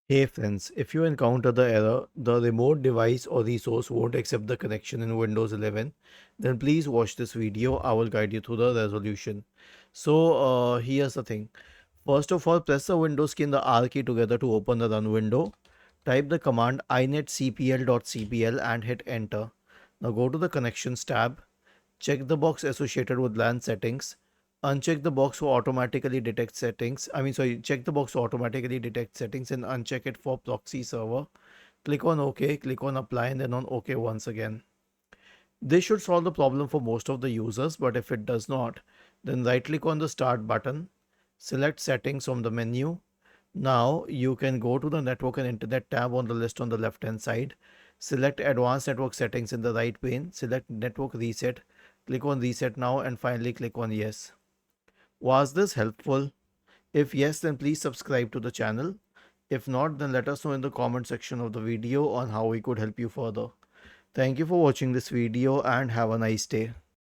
Hey friends, if you encounter the error, the remote device or resource won't accept the connection in Windows 11, then please watch this video. I will guide you through the resolution. Here's the thing. First of all, press the Windows key and the R key together to open the run window. Type the command inetcpl.cpl and hit enter. Now go to the connections tab. Check the box associated with LAN settings. Uncheck the box for automatically detect settings. Check the box for automatically detect settings and uncheck it for proxy server. Click on OK, click on apply and then on OK once again. This should solve the problem for most of the users, but if it does not, then right click on the start button, select settings from the menu. Now you can go to the network and internet tab on the list on the left hand side. Select advanced network settings in the right pane. Select network reset. Click on reset now and finally click on yes. Was this helpful? If yes, then please subscribe to the channel. If not, then let us know in the comment section of the video on how we could help you further. Thank you for watching this video and have a nice day.